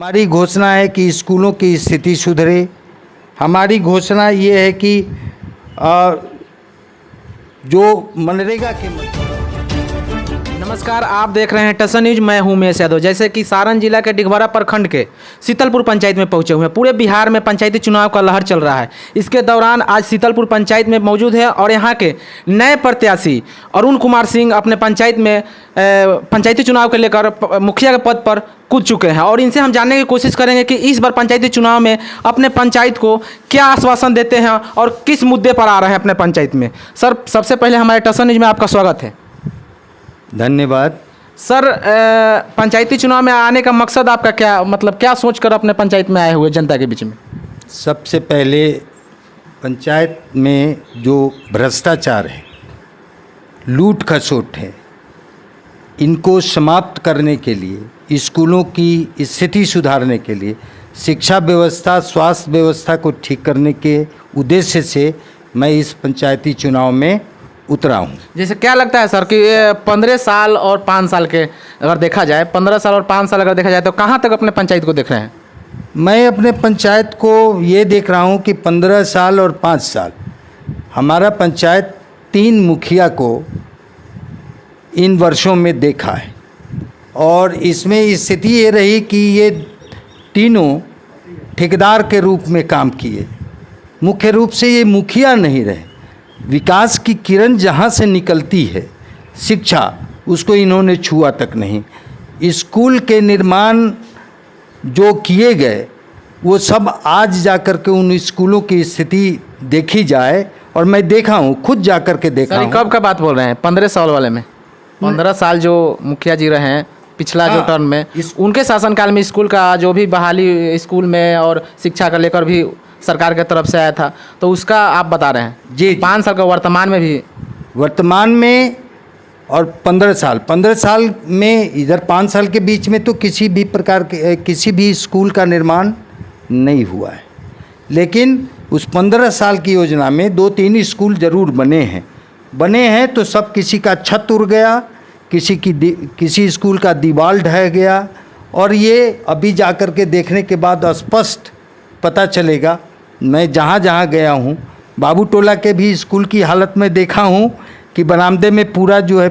हमारी घोषणा है कि स्कूलों की स्थिति सुधरे। हमारी घोषणा ये है कि जो मनरेगा के नमस्कार, आप देख रहे हैं टसन न्यूज। मैं हूं उमेश यादव। जैसे कि सारण जिला के डिघवारा प्रखंड के शीतलपुर पंचायत में पहुंचे हुए हैं। पूरे बिहार में पंचायती चुनाव का लहर चल रहा है। इसके दौरान आज शीतलपुर पंचायत में मौजूद है और यहां के नए प्रत्याशी अरुण कुमार सिंह अपने पंचायत में पंचायती चुनाव को लेकर मुखिया के पद पर कूद चुके हैं और इनसे हम जानने की कोशिश करेंगे कि इस बार पंचायती चुनाव में अपने पंचायत को क्या आश्वासन देते हैं और किस मुद्दे पर आ रहे हैं अपने पंचायत में। सर, सबसे पहले हमारे टसन न्यूज में आपका स्वागत है। धन्यवाद। सर, पंचायती चुनाव में आने का मकसद आपका क्या, मतलब क्या सोचकर अपने पंचायत में आए हुए जनता के बीच में? सबसे पहले पंचायत में जो भ्रष्टाचार है, लूट खसोट है, इनको समाप्त करने के लिए, स्कूलों की स्थिति सुधारने के लिए, शिक्षा व्यवस्था, स्वास्थ्य व्यवस्था को ठीक करने के उद्देश्य से मैं इस पंचायती चुनाव में उतरा हूँ। जैसे क्या लगता है सर कि 15 साल और 5 साल के अगर देखा जाए, 15 साल और 5 साल अगर देखा जाए तो कहाँ तक अपने पंचायत को देख रहे हैं? मैं अपने पंचायत को ये देख रहा हूँ कि 15 साल और 5 साल हमारा पंचायत 3 मुखिया को इन वर्षों में देखा है और इसमें स्थिति ये रही कि ये तीनों ठेकेदार के रूप में काम किए। मुख्य रूप से ये मुखिया नहीं रहे। विकास की किरण जहाँ से निकलती है, शिक्षा, उसको इन्होंने छुआ तक नहीं। स्कूल के निर्माण जो किए गए वो सब आज जाकर के उन स्कूलों की स्थिति देखी जाए और मैं देखा हूँ, खुद जाकर के देखा हूँ। कब का बात बोल रहे हैं? 15 साल वाले में? 15 साल जो मुखिया जी रहे हैं पिछला जो टर्म में, उनके शासनकाल में स्कूल का जो भी बहाली स्कूल में और शिक्षा का लेकर भी सरकार की तरफ से आया था, तो उसका आप बता रहे हैं जी। 5 साल का वर्तमान में भी, वर्तमान में और 15 साल में, इधर 5 साल के बीच में तो किसी भी प्रकार के किसी भी स्कूल का निर्माण नहीं हुआ है। लेकिन उस 15 साल की योजना में 2-3 स्कूल ज़रूर बने हैं तो सब किसी का छत उड़ गया, किसी स्कूल का दीवार ढह गया और ये अभी जाकर के देखने के बाद स्पष्ट पता चलेगा। मैं जहाँ जहाँ गया हूँ, बाबू टोला के भी स्कूल की हालत में देखा हूँ कि बरामदे में पूरा जो है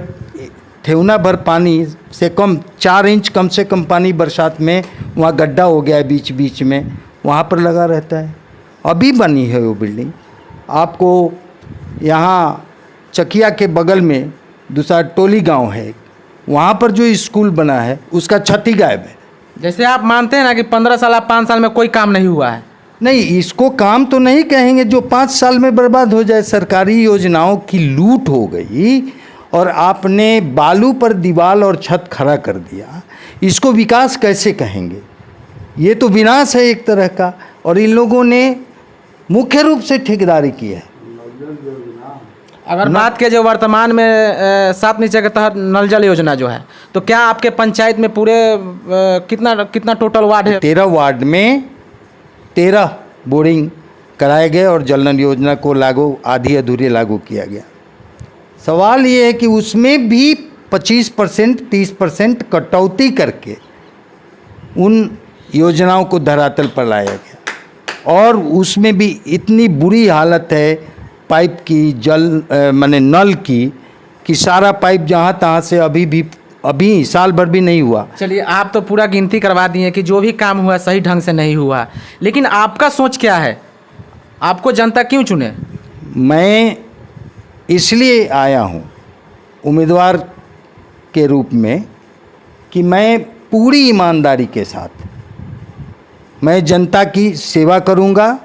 ठेवना भर पानी से कम 4 इंच कम से कम पानी बरसात में वहाँ गड्ढा हो गया है बीच बीच में, वहाँ पर लगा रहता है। अभी बनी है वो बिल्डिंग। आपको यहाँ चकिया के बगल में दूसरा टोली गांव है, वहाँ पर जो स्कूल बना है उसका छत ही गायब है। जैसे आप मानते हैं ना कि 15 साल या 5 साल में कोई काम नहीं हुआ है? नहीं, इसको काम तो नहीं कहेंगे जो 5 साल में बर्बाद हो जाए। सरकारी योजनाओं की लूट हो गई और आपने बालू पर दीवार और छत खड़ा कर दिया, इसको विकास कैसे कहेंगे? ये तो विनाश है एक तरह का। और इन लोगों ने मुख्य रूप से ठेकेदारी की है। अगर बात किया जो वर्तमान में 7 नीचे के तहत नल जल योजना जो है, तो क्या आपके पंचायत में पूरे कितना टोटल वार्ड है? 13 वार्ड में 13 बोरिंग कराए गए और जल नल योजना को आधी अधूरी लागू किया गया। सवाल ये है कि उसमें भी 25% 30% कटौती करके उन योजनाओं को धरातल पर लाया गया और उसमें भी इतनी बुरी हालत है पाइप की, माने नल की, कि सारा पाइप जहाँ तहाँ से अभी साल भर भी नहीं हुआ। चलिए, आप तो पूरा गिनती करवा दिए कि जो भी काम हुआ सही ढंग से नहीं हुआ, लेकिन आपका सोच क्या है? आपको जनता क्यों चुने? मैं इसलिए आया हूँ उम्मीदवार के रूप में कि मैं पूरी ईमानदारी के साथ मैं जनता की सेवा करूँगा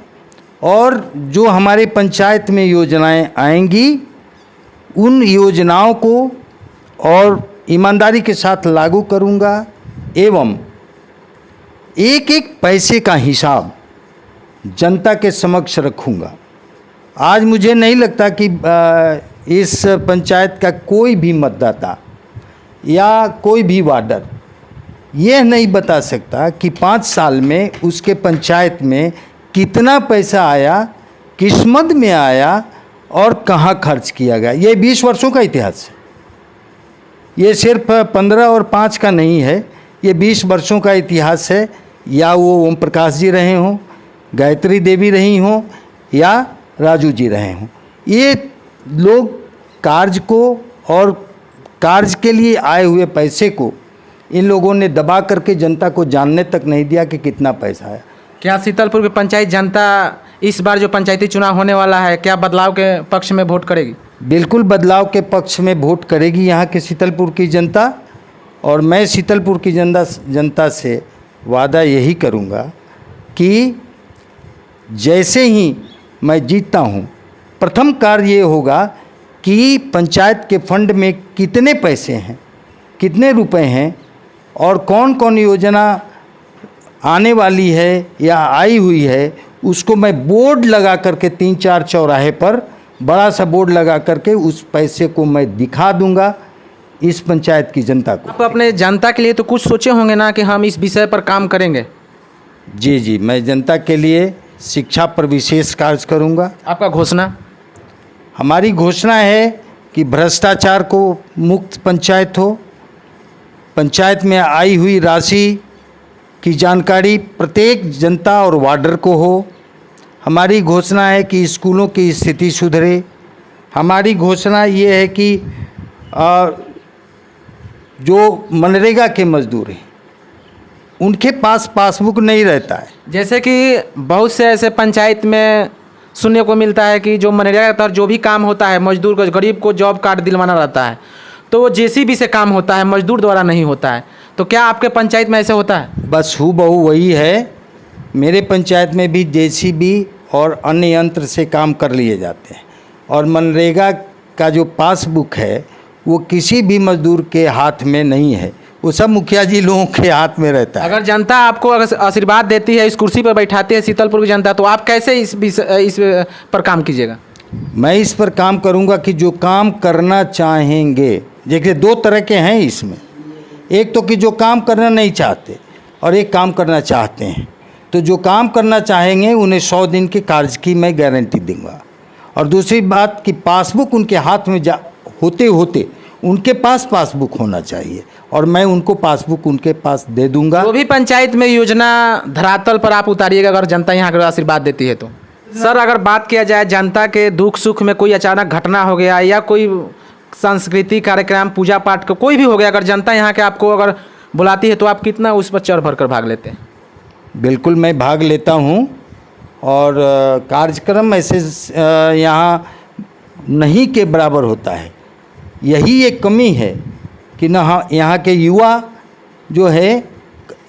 और जो हमारे पंचायत में योजनाएं आएंगी उन योजनाओं को और ईमानदारी के साथ लागू करूंगा एवं एक एक पैसे का हिसाब जनता के समक्ष रखूंगा। आज मुझे नहीं लगता कि इस पंचायत का कोई भी मतदाता या कोई भी वार्डर यह नहीं बता सकता कि 5 साल में उसके पंचायत में कितना पैसा आया, किस मद में आया और कहाँ खर्च किया गया। ये 20 वर्षों का इतिहास है। ये सिर्फ 15 और 5 का नहीं है, ये 20 वर्षों का इतिहास है या वो ओम प्रकाश जी रहे हों, गायत्री देवी रही हों या राजू जी रहे हों, ये लोग कार्य को और कार्य के लिए आए हुए पैसे को इन लोगों ने दबा करके जनता को जानने तक नहीं दिया कि कितना पैसा है। क्या सीतलपुर की पंचायत जनता इस बार जो पंचायती चुनाव होने वाला है, क्या बदलाव के पक्ष में वोट करेगी? बिल्कुल बदलाव के पक्ष में वोट करेगी यहाँ के सीतलपुर की जनता। और मैं सीतलपुर की जनता से वादा यही करूँगा कि जैसे ही मैं जीतता हूँ, प्रथम कार्य ये होगा कि पंचायत के फंड में कितने पैसे हैं, कितने रुपए हैं और कौन कौन योजना आने वाली है या आई हुई है, उसको मैं बोर्ड लगा करके 3-4 चौराहे पर बड़ा सा बोर्ड लगा करके उस पैसे को मैं दिखा दूंगा इस पंचायत की जनता को। आप अपने जनता के लिए तो कुछ सोचे होंगे ना कि हम इस विषय पर काम करेंगे? जी, मैं जनता के लिए शिक्षा पर विशेष कार्य करूंगा। आपका घोषणा? हमारी घोषणा है कि भ्रष्टाचार को मुक्त पंचायत हो, पंचायत में आई हुई राशि की जानकारी प्रत्येक जनता और वार्डर को हो। हमारी घोषणा है कि स्कूलों की स्थिति सुधरे। हमारी घोषणा ये है कि जो मनरेगा के मजदूर हैं उनके पास पासबुक नहीं रहता है। जैसे कि बहुत से ऐसे पंचायत में सुनने को मिलता है कि जो मनरेगा के तहत जो भी काम होता है, मजदूर को, गरीब को जॉब कार्ड दिलवाना रहता है, तो वो जेसीबी से काम होता है, मजदूर द्वारा नहीं होता है। तो क्या आपके पंचायत में ऐसे होता है? बस हूबहू वही है। मेरे पंचायत में भी जेसीबी और अन्य यंत्र से काम कर लिए जाते हैं। और मनरेगा का जो पासबुक है वो किसी भी मजदूर के हाथ में नहीं है, वो सब मुखिया जी लोगों के हाथ में रहता है। अगर जनता आपको अगर आशीर्वाद देती है, इस कुर्सी पर बैठाती है सीतलपुर की जनता, तो आप कैसे इस पर काम कीजिएगा? मैं इस पर काम करूंगा कि जो काम करना चाहेंगे, देखिए 2 तरह के हैं इसमें, एक तो कि जो काम करना नहीं चाहते और एक काम करना चाहते हैं। तो जो काम करना चाहेंगे उन्हें 100 दिन के कार्य की मैं गारंटी दूंगा। और दूसरी बात कि पासबुक उनके हाथ में होते होते उनके पास पासबुक होना चाहिए और मैं उनको पासबुक उनके पास दे दूंगा। वो भी पंचायत में योजना धरातल पर आप उतारिएगा अगर जनता यहाँ का आशीर्वाद देती है तो। सर, अगर बात किया जाए जनता के दुख सुख में कोई अचानक घटना हो गया या कोई सांस्कृतिक कार्यक्रम, पूजा पाठ का कोई भी हो गया, अगर जनता यहाँ के आपको अगर बुलाती है तो आप कितना उस पर चढ़ भर कर भाग लेते हैं? बिल्कुल मैं भाग लेता हूँ। और कार्यक्रम ऐसे यहाँ नहीं के बराबर होता है। यही एक कमी है कि न यहाँ के युवा जो है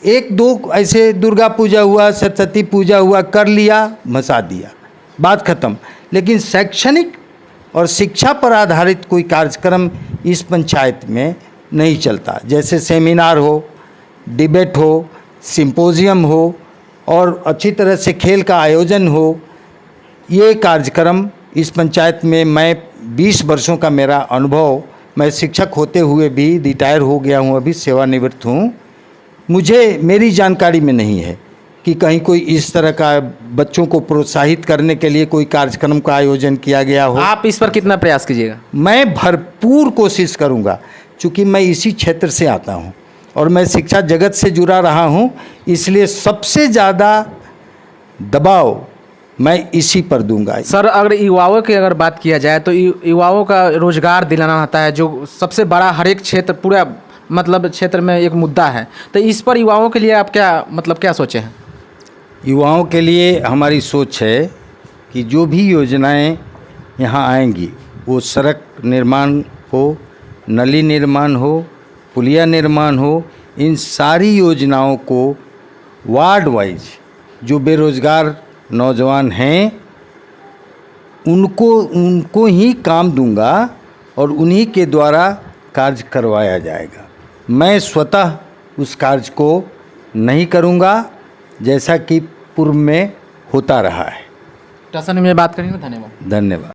1-2 ऐसे दुर्गा पूजा हुआ, सरस्वती पूजा हुआ, कर लिया, मचा दिया, बात ख़त्म। लेकिन शैक्षणिक और शिक्षा पर आधारित कोई कार्यक्रम इस पंचायत में नहीं चलता। जैसे सेमिनार हो, डिबेट हो, सिंपोजियम हो और अच्छी तरह से खेल का आयोजन हो, ये कार्यक्रम इस पंचायत में मैं 20 वर्षों का मेरा अनुभव, मैं शिक्षक होते हुए भी रिटायर हो गया हूँ, अभी सेवानिवृत्त हूँ, मुझे मेरी जानकारी में नहीं है कि कहीं कोई इस तरह का बच्चों को प्रोत्साहित करने के लिए कोई कार्यक्रम का आयोजन किया गया हो। आप इस पर कितना प्रयास कीजिएगा? मैं भरपूर कोशिश करूँगा, चूँकि मैं इसी क्षेत्र से आता हूँ और मैं शिक्षा जगत से जुड़ा रहा हूँ, इसलिए सबसे ज़्यादा दबाव मैं इसी पर दूंगा। सर, अगर युवाओं की अगर बात किया जाए तो युवाओं का रोजगार दिलाना होता है, जो सबसे बड़ा हर एक क्षेत्र, पूरा मतलब क्षेत्र में एक मुद्दा है। तो इस पर युवाओं के लिए आप क्या सोचे हैं? युवाओं के लिए हमारी सोच है कि जो भी योजनाएं यहाँ आएंगी, वो सड़क निर्माण हो, नली निर्माण हो, पुलिया निर्माण हो, इन सारी योजनाओं को वार्ड वाइज जो बेरोज़गार नौजवान हैं उनको ही काम दूंगा और उन्हीं के द्वारा कार्य करवाया जाएगा। मैं स्वतः उस कार्य को नहीं करूंगा जैसा कि पूर्व में होता रहा है। टसन में बात करेंगे। धन्यवाद।